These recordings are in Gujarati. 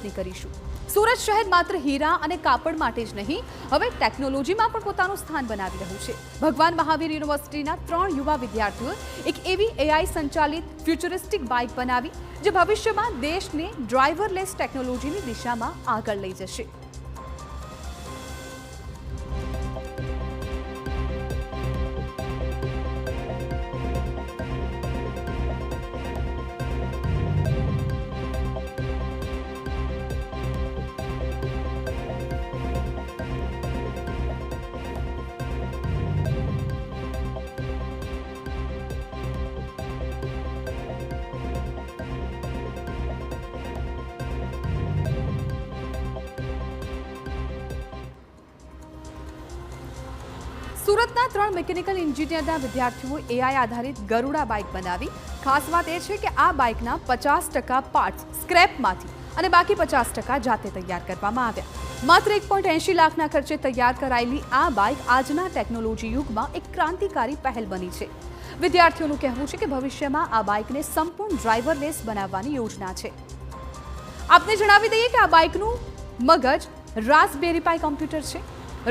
વાતની કરીશું। સુરત શહેર માત્ર હીરા અને કાપડ માટે જ નહીં, હવે ટેકનોલોજીમાં પણ પોતાનું સ્થાન બનાવી રહ્યું છે। ભગવાન મહાવીર યુનિવર્સિટીના 3 યુવા વિદ્યાર્થીઓએ એક એવી AI સંચાલિત ફ્યુચરિસ્ટિક બાઇક બનાવી જે ભવિષ્યમાં દેશને ડ્રાઈવરલેસ ટેકનોલોજીની દિશામાં આગળ લઈ જશે। સુરતના 3 મિકેનિકલ એન્જિનિયરના વિદ્યાર્થીઓએ AI આધારિત ગરુડા બાઇક બનાવી। ખાસ વાત એ છે કે આ બાઇકના 50% પાર્ટ્સ સ્ક્રેપમાંથી અને બાકી 50% જાતે તૈયાર કરવામાં આવ્યા। માત્ર 1.80 લાખના ખર્ચે તૈયાર કરાયેલી આ બાઇક આજના ટેકનોલોજી યુગમાં એક ક્રાંતિકારી પહેલ બની છે। વિદ્યાર્થીઓનું કહેવું છે કે ભવિષ્યમાં આ બાઇકને સંપૂર્ણ ડ્રાઈવરલેસ બનાવવાની યોજના છે। આપને જણાવી દઈએ કે આ બાઇકનું મગજ રાસ્પબેરી પાઈ કોમ્પ્યુટર છે।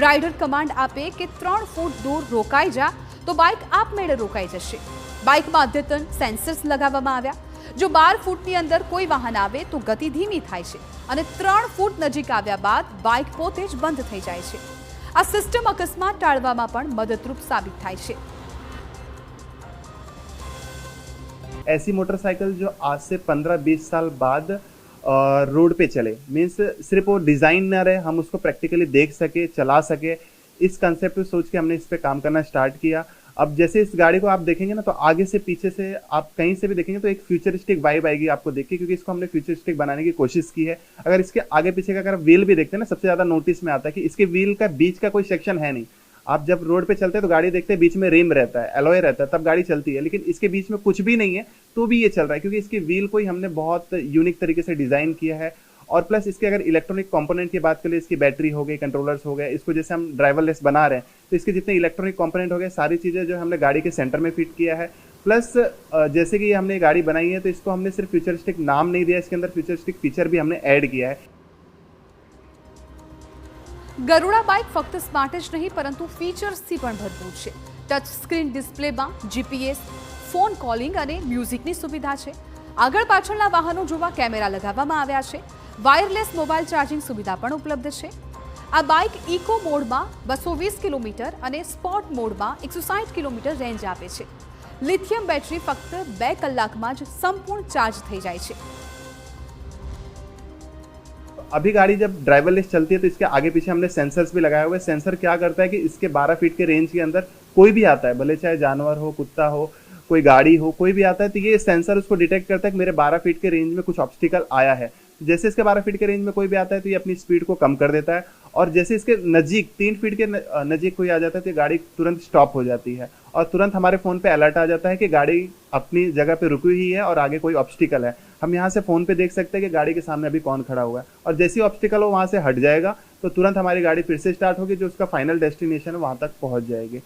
રાઇડર કમાન્ડ આપે કે 3 ફૂટ દૂર રોકાઈ જા તો બાઇક આપમેળે રોકાઈ જશે। બાઇકમાં અદ્યતન સેન્સર્સ લગાવવામાં આવ્યા। જો 12 ફૂટની અંદર કોઈ વાહન આવે તો ગતિ ધીમી થાય છે અને 3 ફૂટ નજીક આવ્યા બાદ બાઇક પોતે જ બંધ થઈ જાય છે। આ સિસ્ટમ અકસ્માત ટાળવામાં પણ મદદરૂપ સાબિત થાય છે। ऐसी मोटरसाइकिल जो आज से 15-20 साल बाद रोड पे चले, मीन्स सिर्फ वो डिज़ाइनर है, हम उसको प्रैक्टिकली देख सके, चला सके, इस कंसेप्ट को सोच के हमने इस पे काम करना स्टार्ट किया। अब जैसे इस गाड़ी को आप देखेंगे ना, तो आगे से पीछे से आप कहीं से भी देखेंगे तो एक फ्यूचरिस्टिक वाइब आएगी आपको देख के, क्योंकि इसको हमने फ्यूचरिस्टिक बनाने की कोशिश की है। अगर इसके आगे पीछे का अगर व्हील भी देखते हैं ना, सबसे ज़्यादा नोटिस में आता है कि इसके व्हील का बीच का कोई सेक्शन है नहीं। आप जब रोड पे चलते हैं तो गाड़ी देखते हैं बीच में रिम रहता है, एलॉय रहता है, तब गाड़ी चलती है, लेकिन इसके बीच में कुछ भी नहीं है तो भी ये चल रहा है, क्योंकि इसके व्हील को ही हमने बहुत यूनिक तरीके से डिज़ाइन किया है। और प्लस इसके अगर इलेक्ट्रॉनिक कंपोनेंट की बात करें, इसकी बैटरी हो गई, कंट्रोलर्स हो गए, इसको जैसे हम ड्राइवरलेस बना रहे हैं तो इसके जितने इलेक्ट्रॉनिक कंपोनेंट हो गए, सारी चीज़ें जो हमने गाड़ी के सेंटर में फिट किया है। प्लस जैसे कि ये हमने गाड़ी बनाई है तो इसको हमने सिर्फ फ्यूचरिस्टिक नाम नहीं दिया, इसके अंदर फ्यूचरिस्टिक फीचर भी हमने ऐड किया है। ગરુડા બાઇક ફક્ત સ્માર્ટ જ નહીં પરંતુ ફીચર્સથી પણ ભરપૂર છે। ટચ સ્ક્રીન ડિસ્પ્લેમાં જીપીએસ, ફોન કોલિંગ અને મ્યુઝિકની સુવિધા છે। આગળ પાછળના વાહનો જોવા કેમેરા લગાવવામાં આવ્યા છે। વાયરલેસ મોબાઈલ ચાર્જિંગ સુવિધા પણ ઉપલબ્ધ છે। આ બાઇક ઇકો મોડમાં 220 કિલોમીટર અને સ્પોર્ટ મોડમાં 160 કિલોમીટર રેન્જ આપે છે। લિથિયમ બેટરી ફક્ત 2 કલાકમાં જ સંપૂર્ણ ચાર્જ થઈ જાય છે। अभी गाड़ी जब ड्राइवरलेस चलती है तो इसके आगे पीछे हमने सेंसर्स भी लगाए हुए हैं। सेंसर क्या करता है कि इसके 12 फीट के रेंज के अंदर कोई भी आता है, भले चाहे जानवर हो, कुत्ता हो, कोई गाड़ी हो, कोई भी आता है, तो ये सेंसर उसको डिटेक्ट करता है कि मेरे 12 फीट के रेंज में कुछ ऑब्स्टिकल आया है। जैसे इसके 12 फीट के रेंज में कोई भी आता है तो ये अपनी स्पीड को कम कर देता है, और जैसे इसके नज़दीक 3 फीट के नज़दीक कोई आ जाता है तो ये गाड़ी तुरंत स्टॉप हो जाती है और तुरंत हमारे फ़ोन पे अलर्ट आ जाता है कि गाड़ी अपनी जगह पे रुकी हुई है और आगे कोई ऑब्स्टिकल है। हम यहाँ से फ़ोन पे देख सकते हैं कि गाड़ी के सामने अभी कौन खड़ा हुआ है, और जैसे ही ऑब्स्टिकल हो वहाँ से हट जाएगा तो तुरंत हमारी गाड़ी फिर से स्टार्ट होगी, जो उसका फाइनल डेस्टिनेशन है वहाँ तक पहुँच जाएगी।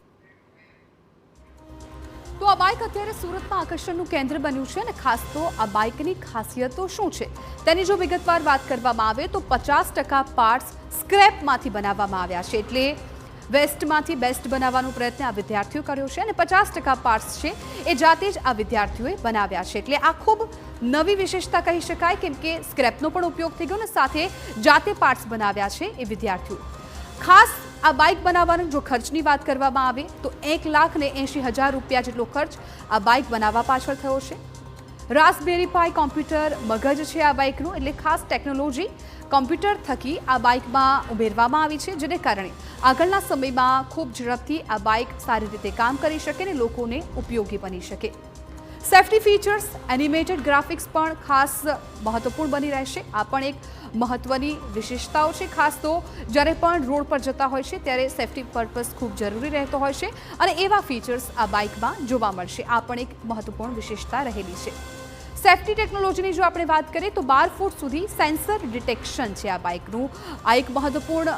તો આ બાઇક અત્યારે સુરતમાં આકર્ષણનું કેન્દ્ર બન્યું છે અને ખાસ તો આ બાઇકની ખાસિયતો શું છે તેની જો વિગતવાર વાત કરવામાં આવે તો 50% પાર્ટ્સ સ્ક્રેપમાંથી બનાવવામાં આવ્યા છે। એટલે વેસ્ટમાંથી બેસ્ટ બનાવવાનો પ્રયત્ન આ વિદ્યાર્થીઓ કર્યો છે અને 50% પાર્ટ્સ છે એ જાતે જ આ વિદ્યાર્થીઓએ બનાવ્યા છે। એટલે આ ખૂબ નવી વિશેષતા કહી શકાય, કેમ કે સ્ક્રેપનો પણ ઉપયોગ થઈ ગયો અને સાથે જાતે પાર્ટ્સ બનાવ્યા છે એ વિદ્યાર્થીઓ। ખાસ આ બાઇક બનાવવાનો જો ખર્ચની વાત કરવામાં આવે તો 1,80,000 રૂપિયા જેટલો ખર્ચ આ બાઇક બનાવવા પાછળ થયો છે। રાસ્પબેરી પાઈ કોમ્પ્યુટર મગજ છે આ બાઇકનું, એટલે ખાસ ટેકનોલોજી કોમ્પ્યુટર થકી આ બાઇકમાં ઉમેરવામાં આવી છે, જેને કારણે આગળના સમયમાં ખૂબ ઝડપથી આ બાઇક સારી રીતે કામ કરી શકે અને લોકોને ઉપયોગી બની શકે। સેફ્ટી ફીચર્સ, એનિમેટેડ ગ્રાફિક્સ પણ ખાસ મહત્વપૂર્ણ બની રહેશે। આ પણ એક મહત્વની વિશેષતાઓ છે। ખાસ તો જ્યારે પણ રોડ પર જતા હોય છે ત્યારે સેફ્ટી પર્પઝ ખૂબ જરૂરી રહેતો હોય છે અને એવા ફીચર્સ આ બાઇકમાં જોવા મળશે। આ પણ એક મહત્વપૂર્ણ વિશેષતા રહેલી છે। સેફ્ટી ટેકનોલોજીની જો આપણે વાત કરીએ તો 12 ફૂટ સુધી સેન્સર ડિટેક્શન છે આ બાઇકનું। આ એક મહત્વપૂર્ણ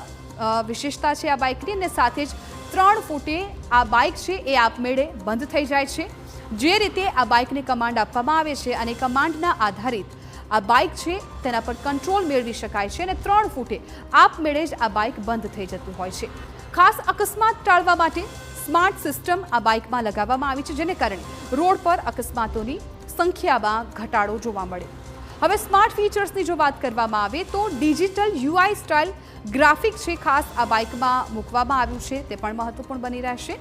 વિશેષતા છે આ બાઇકની, અને સાથે જ 3 ફૂટે આ બાઇક છે એ આપમેળે બંધ થઈ જાય છે। જે રીતે આ બાઇકને કમાન્ડ આપવામાં આવે છે અને કમાન્ડના આધારિત આ બાઇક છે તેના પર કંટ્રોલ મેળવી શકાય છે અને 3 ફૂટે આપમેળે જ આ બાઇક બંધ થઈ જતું હોય છે. ખાસ અકસ્માત ટાળવા માટે સ્માર્ટ સિસ્ટમ આ બાઇકમાં લગાવવામાં આવી છે, જેને કારણે રોડ પર અકસ્માતોની સંખ્યામાં ઘટાડો જોવા મળે. હવે સ્માર્ટ ફીચર્સની જો વાત કરવામાં આવે તો ડિજિટલ યુઆઈ સ્ટાઇલ ગ્રાફિક છે ખાસ આ બાઇકમાં મૂકવામાં આવ્યું છે, તે પણ મહત્વપૂર્ણ બની રહેશે.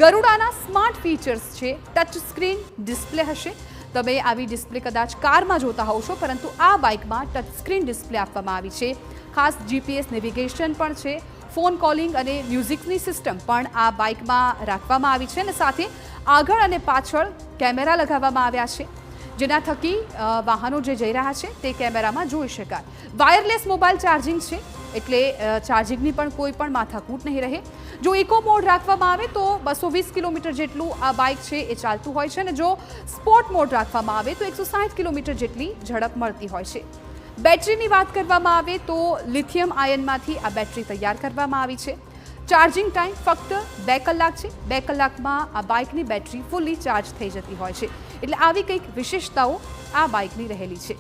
ગરુડાના સ્માર્ટ ફીચર્સ છે ટચ સ્ક્રીન ડિસ્પ્લે હશે. તમે આવી ડિસ્પ્લે કદાચ કારમાં જોતા હોવ છો, પરંતુ આ બાઇકમાં ટચ સ્ક્રીન ડિસ્પ્લે આપવામાં આવી છે. ખાસ જીપીએસ નેવિગેશન પણ છે, ફોન કોલિંગ અને મ્યુઝિકની સિસ્ટમ પણ આ બાઇકમાં રાખવામાં આવી છે અને સાથે આગળ અને પાછળ કેમેરા લગાવવામાં આવ્યા છે, જેના થકી વાહનો જે જઈ રહ્યા છે તે કેમેરામાં જોઈ શકાય. વાયરલેસ મોબાઈલ ચાર્જિંગ છે, એટલે ચાર્જિંગની પણ કોઈ પણ માથાકૂટ નહીં રહે. જો ઇકો મોડ રાખવામાં આવે તો 220 કિલોમીટર જેટલું આ બાઇક છે એ ચાલતું હોય છે અને જો સ્પોર્ટ મોડ રાખવામાં આવે તો 160 કિલોમીટર જેટલી ઝડપ મળતી હોય છે. બેટરીની વાત કરવામાં આવે તો લિથિયમ આયનમાંથી આ બેટરી તૈયાર કરવામાં આવી છે. ચાર્જિંગ ટાઈમ ફક્ત 2 કલાક છે. 2 કલાકમાં આ બાઇકની બેટરી ફૂલી ચાર્જ થઈ જતી હોય છે. એટલે આવી કંઈક વિશેષતાઓ આ બાઇકની રહેલી છે.